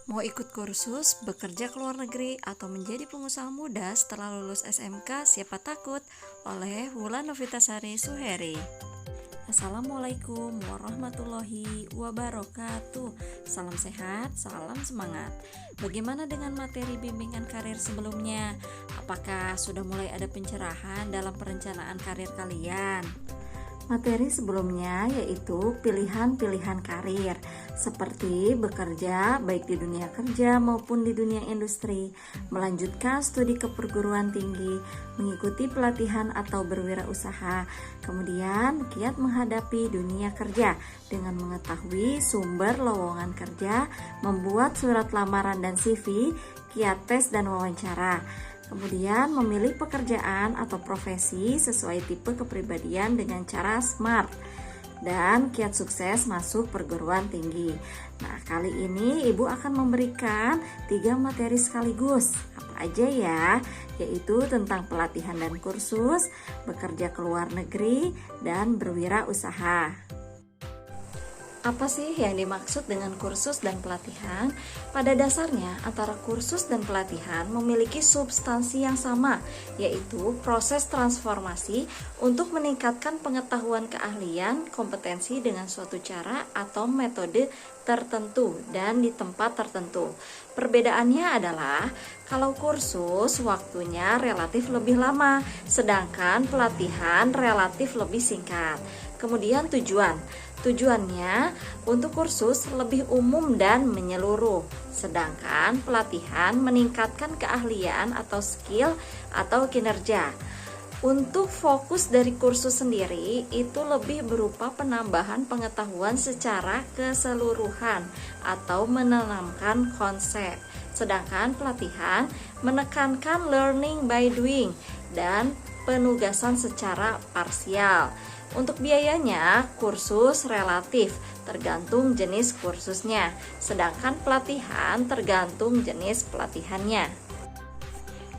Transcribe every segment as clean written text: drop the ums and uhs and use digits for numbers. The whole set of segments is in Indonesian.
Mau ikut kursus, bekerja ke luar negeri, atau menjadi pengusaha muda setelah lulus SMK, siapa takut? Oleh Wulan Novitasari Suheri. Assalamualaikum warahmatullahi wabarakatuh. Salam sehat, salam semangat. Bagaimana dengan materi bimbingan karir sebelumnya? Apakah sudah mulai ada pencerahan dalam perencanaan karir kalian? Materi sebelumnya yaitu pilihan-pilihan karir, seperti bekerja baik di dunia kerja maupun di dunia industri, melanjutkan studi ke perguruan tinggi, mengikuti pelatihan atau berwirausaha, kemudian giat menghadapi dunia kerja dengan mengetahui sumber lowongan kerja, membuat surat lamaran dan CV, kiat tes dan wawancara. Kemudian memilih pekerjaan atau profesi sesuai tipe kepribadian dengan cara SMART dan kiat sukses masuk perguruan tinggi. Nah, kali ini Ibu akan memberikan 3 materi sekaligus. Apa aja ya? Yaitu tentang pelatihan dan kursus, bekerja ke luar negeri, dan berwirausaha. Apa sih yang dimaksud dengan kursus dan pelatihan? Pada dasarnya, antara kursus dan pelatihan memiliki substansi yang sama, yaitu proses transformasi untuk meningkatkan pengetahuan keahlian, kompetensi dengan suatu cara atau metode tertentu dan di tempat tertentu. Perbedaannya adalah kalau kursus waktunya relatif lebih lama, sedangkan pelatihan relatif lebih singkat. Kemudian Tujuannya untuk kursus lebih umum dan menyeluruh, sedangkan pelatihan meningkatkan keahlian atau skill atau kinerja. Untuk fokus dari kursus sendiri itu lebih berupa penambahan pengetahuan secara keseluruhan atau menanamkan konsep. Sedangkan pelatihan menekankan learning by doing dan penugasan secara parsial. Untuk biayanya, kursus relatif tergantung jenis kursusnya, sedangkan pelatihan tergantung jenis pelatihannya.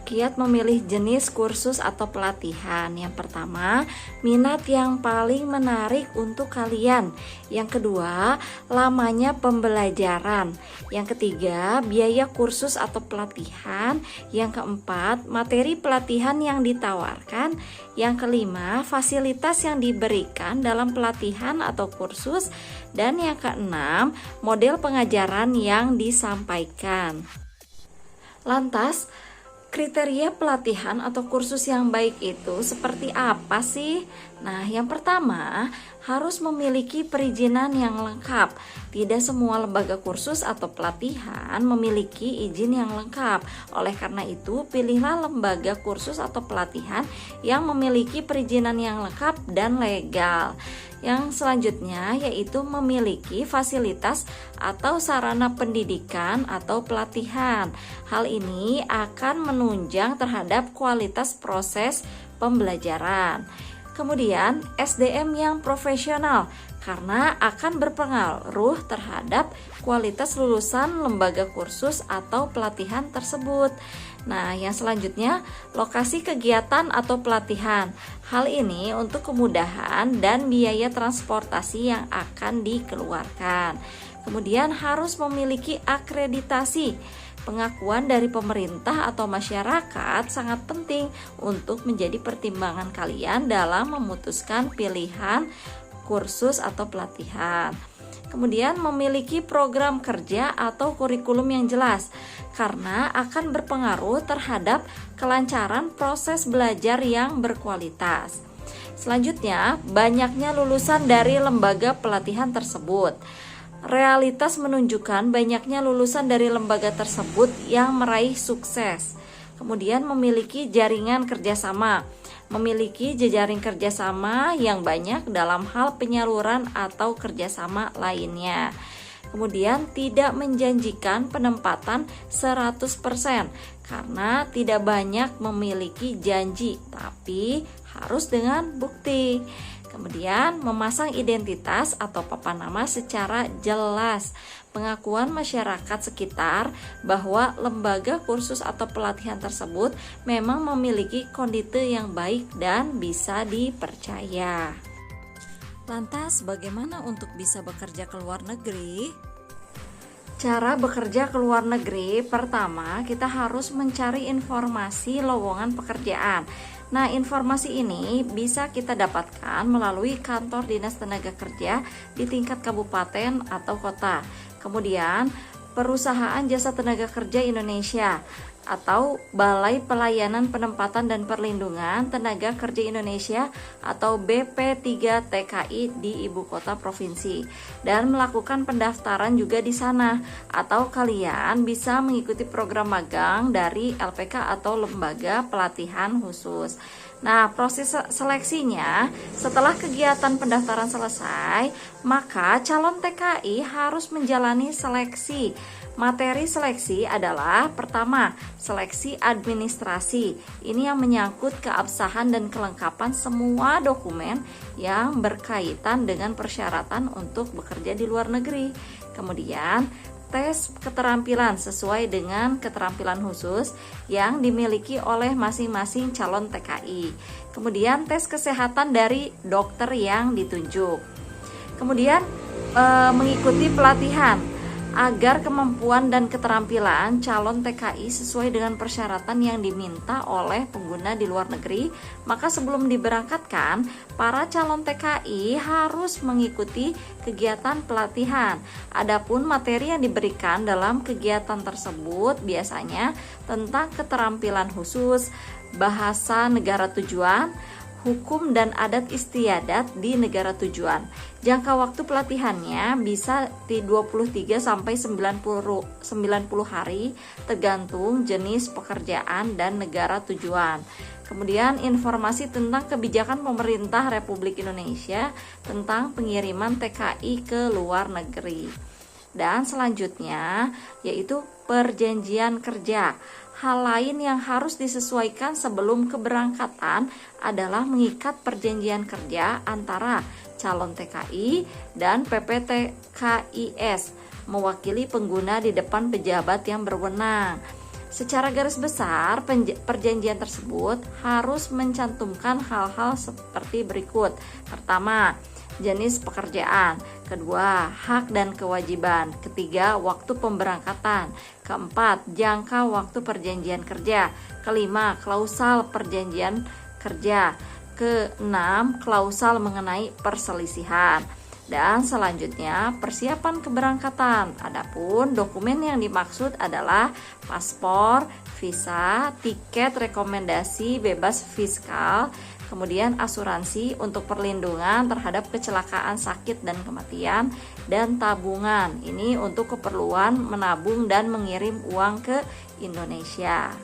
Kiat memilih jenis kursus atau pelatihan. Yang pertama, minat yang paling menarik untuk kalian. Yang kedua, lamanya pembelajaran. Yang ketiga, biaya kursus atau pelatihan. Yang keempat, materi pelatihan yang ditawarkan. Yang kelima, fasilitas yang diberikan dalam pelatihan atau kursus. Dan yang keenam, model pengajaran yang disampaikan. Lantas, kriteria pelatihan atau kursus yang baik itu seperti apa sih? Nah, yang pertama harus memiliki perizinan yang lengkap. Tidak semua lembaga kursus atau pelatihan memiliki izin yang lengkap. Oleh karena itu, pilihlah lembaga kursus atau pelatihan yang memiliki perizinan yang lengkap dan legal. Yang selanjutnya yaitu memiliki fasilitas atau sarana pendidikan atau pelatihan. Hal ini akan menunjang terhadap kualitas proses pembelajaran. Kemudian SDM yang profesional karena akan berpengaruh terhadap kualitas lulusan lembaga kursus atau pelatihan tersebut. Nah, yang selanjutnya lokasi kegiatan atau pelatihan. Hal ini untuk kemudahan dan biaya transportasi yang akan dikeluarkan. Kemudian harus memiliki akreditasi. Pengakuan dari pemerintah atau masyarakat sangat penting untuk menjadi pertimbangan kalian dalam memutuskan pilihan kursus atau pelatihan. Kemudian memiliki program kerja atau kurikulum yang jelas karena akan berpengaruh terhadap kelancaran proses belajar yang berkualitas. Selanjutnya, banyaknya lulusan dari lembaga pelatihan tersebut. Realitas menunjukkan banyaknya lulusan dari lembaga tersebut yang meraih sukses. Kemudian memiliki jaringan kerjasama, memiliki jejaring kerjasama yang banyak dalam hal penyaluran atau kerjasama lainnya. Kemudian tidak menjanjikan penempatan 100% karena tidak banyak memiliki janji, tapi harus dengan bukti. Kemudian memasang identitas atau papan nama secara jelas. Pengakuan masyarakat sekitar bahwa lembaga kursus atau pelatihan tersebut memang memiliki kondisi yang baik dan bisa dipercaya. Lantas bagaimana untuk bisa bekerja ke luar negeri? Cara bekerja ke luar negeri, pertama kita harus mencari informasi lowongan pekerjaan. Nah, informasi ini bisa kita dapatkan melalui kantor Dinas Tenaga Kerja di tingkat kabupaten atau kota. Kemudian, Perusahaan Jasa Tenaga Kerja Indonesia atau Balai Pelayanan Penempatan dan Perlindungan Tenaga Kerja Indonesia atau BP3TKI di ibu kota provinsi, dan melakukan pendaftaran juga di sana, atau kalian bisa mengikuti program magang dari LPK atau lembaga pelatihan khusus. Nah, proses seleksinya setelah kegiatan pendaftaran selesai, maka calon TKI harus menjalani seleksi. Materi seleksi adalah pertama, seleksi administrasi. Ini yang menyangkut keabsahan dan kelengkapan semua dokumen yang berkaitan dengan persyaratan untuk bekerja di luar negeri. Kemudian, tes keterampilan sesuai dengan keterampilan khusus yang dimiliki oleh masing-masing calon TKI. Kemudian, tes kesehatan dari dokter yang ditunjuk. Kemudian, mengikuti pelatihan agar kemampuan dan keterampilan calon TKI sesuai dengan persyaratan yang diminta oleh pengguna di luar negeri. Maka sebelum diberangkatkan, para calon TKI harus mengikuti kegiatan pelatihan. Adapun materi yang diberikan dalam kegiatan tersebut biasanya tentang keterampilan khusus, bahasa negara tujuan, hukum dan adat istiadat di negara tujuan. Jangka waktu pelatihannya bisa di 23 sampai 90 hari tergantung jenis pekerjaan dan negara tujuan. Kemudian informasi tentang kebijakan pemerintah Republik Indonesia tentang pengiriman TKI ke luar negeri. Dan selanjutnya yaitu perjanjian kerja. Hal lain yang harus disesuaikan sebelum keberangkatan adalah mengikat perjanjian kerja antara calon TKI dan PPTKIS mewakili pengguna di depan pejabat yang berwenang. Secara garis besar, perjanjian tersebut harus mencantumkan hal-hal seperti berikut. Pertama, jenis pekerjaan. Kedua, hak dan kewajiban. Ketiga, waktu pemberangkatan. Keempat, jangka waktu perjanjian kerja. Kelima, klausal perjanjian kerja. Keenam, klausal mengenai perselisihan. Dan selanjutnya, persiapan keberangkatan. Adapun dokumen yang dimaksud adalah paspor, visa, tiket rekomendasi bebas fiskal, kemudian asuransi untuk perlindungan terhadap kecelakaan, sakit, dan kematian, dan tabungan. Ini untuk keperluan menabung dan mengirim uang ke Indonesia.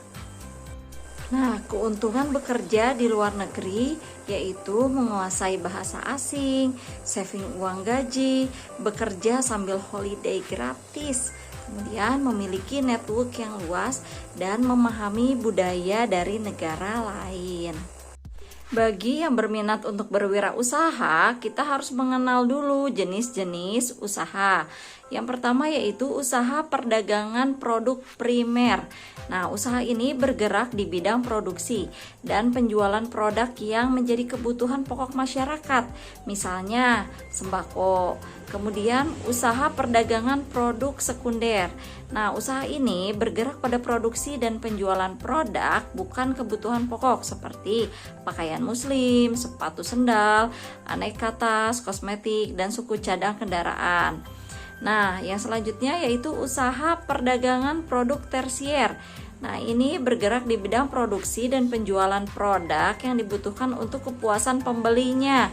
Nah, keuntungan bekerja di luar negeri yaitu menguasai bahasa asing, saving uang gaji, bekerja sambil holiday gratis, kemudian memiliki network yang luas, dan memahami budaya dari negara lain. Bagi yang berminat untuk berwirausaha, kita harus mengenal dulu jenis-jenis usaha. Yang pertama yaitu usaha perdagangan produk primer. Nah, usaha ini bergerak di bidang produksi dan penjualan produk yang menjadi kebutuhan pokok masyarakat, misalnya sembako. Kemudian, usaha perdagangan produk sekunder. Nah, usaha ini bergerak pada produksi dan penjualan produk bukan kebutuhan pokok seperti pakaian muslim, sepatu sendal, aneka tas, kosmetik, dan suku cadang kendaraan. Nah, yang selanjutnya yaitu usaha perdagangan produk tersier. Nah, ini bergerak di bidang produksi dan penjualan produk yang dibutuhkan untuk kepuasan pembelinya,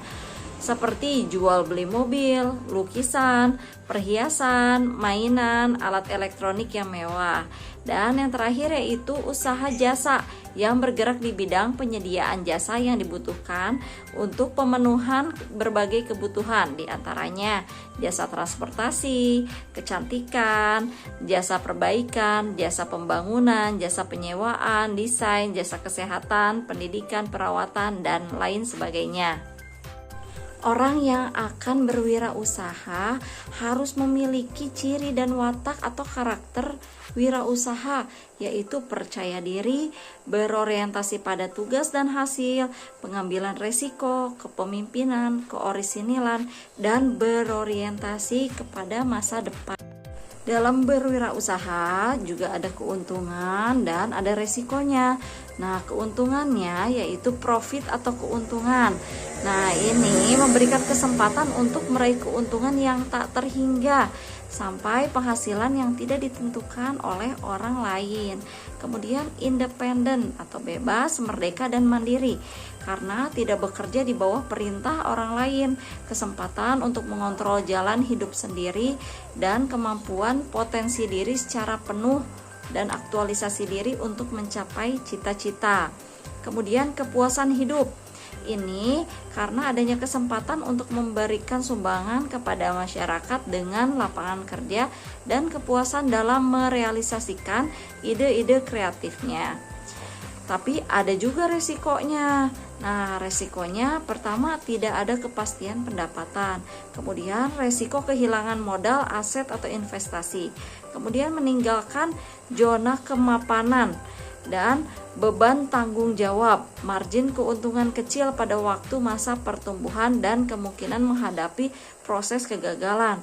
seperti jual beli mobil, lukisan, perhiasan, mainan, alat elektronik yang mewah. Dan yang terakhir yaitu usaha jasa yang bergerak di bidang penyediaan jasa yang dibutuhkan untuk pemenuhan berbagai kebutuhan, diantaranya jasa transportasi, kecantikan, jasa perbaikan, jasa pembangunan, jasa penyewaan, desain, jasa kesehatan, pendidikan, perawatan, dan lain sebagainya. Orang yang akan berwirausaha harus memiliki ciri dan watak atau karakter wirausaha, yaitu percaya diri, berorientasi pada tugas dan hasil, pengambilan resiko, kepemimpinan, keorisinilan, dan berorientasi kepada masa depan. Dalam berwirausaha juga ada keuntungan dan ada resikonya. Nah, keuntungannya yaitu profit atau keuntungan. Nah, ini memberikan kesempatan untuk meraih keuntungan yang tak terhingga sampai penghasilan yang tidak ditentukan oleh orang lain. Kemudian independen atau bebas, merdeka dan mandiri karena tidak bekerja di bawah perintah orang lain, kesempatan untuk mengontrol jalan hidup sendiri dan kemampuan potensi diri secara penuh dan aktualisasi diri untuk mencapai cita-cita. Kemudian kepuasan hidup. Ini karena adanya kesempatan untuk memberikan sumbangan kepada masyarakat dengan lapangan kerja dan kepuasan dalam merealisasikan ide-ide kreatifnya. Tapi ada juga resikonya. Nah, resikonya pertama tidak ada kepastian pendapatan. Kemudian resiko kehilangan modal, aset atau investasi. Kemudian meninggalkan zona kemapanan dan beban tanggung jawab, margin keuntungan kecil pada waktu masa pertumbuhan dan kemungkinan menghadapi proses kegagalan.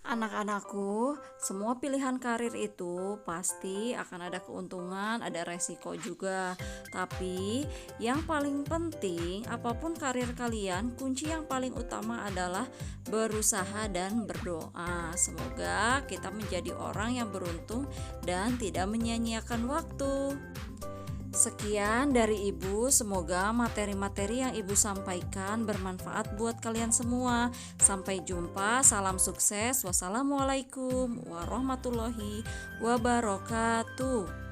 Anak-anakku, semua pilihan karir itu pasti akan ada keuntungan, ada resiko juga. Tapi yang paling penting, apapun karir kalian, kunci yang paling utama adalah berusaha dan berdoa. Semoga kita menjadi orang yang beruntung dan tidak menyia-nyiakan waktu. Sekian dari Ibu, semoga materi-materi yang Ibu sampaikan bermanfaat buat kalian semua. Sampai jumpa, salam sukses. Wassalamualaikum warahmatullahi wabarakatuh.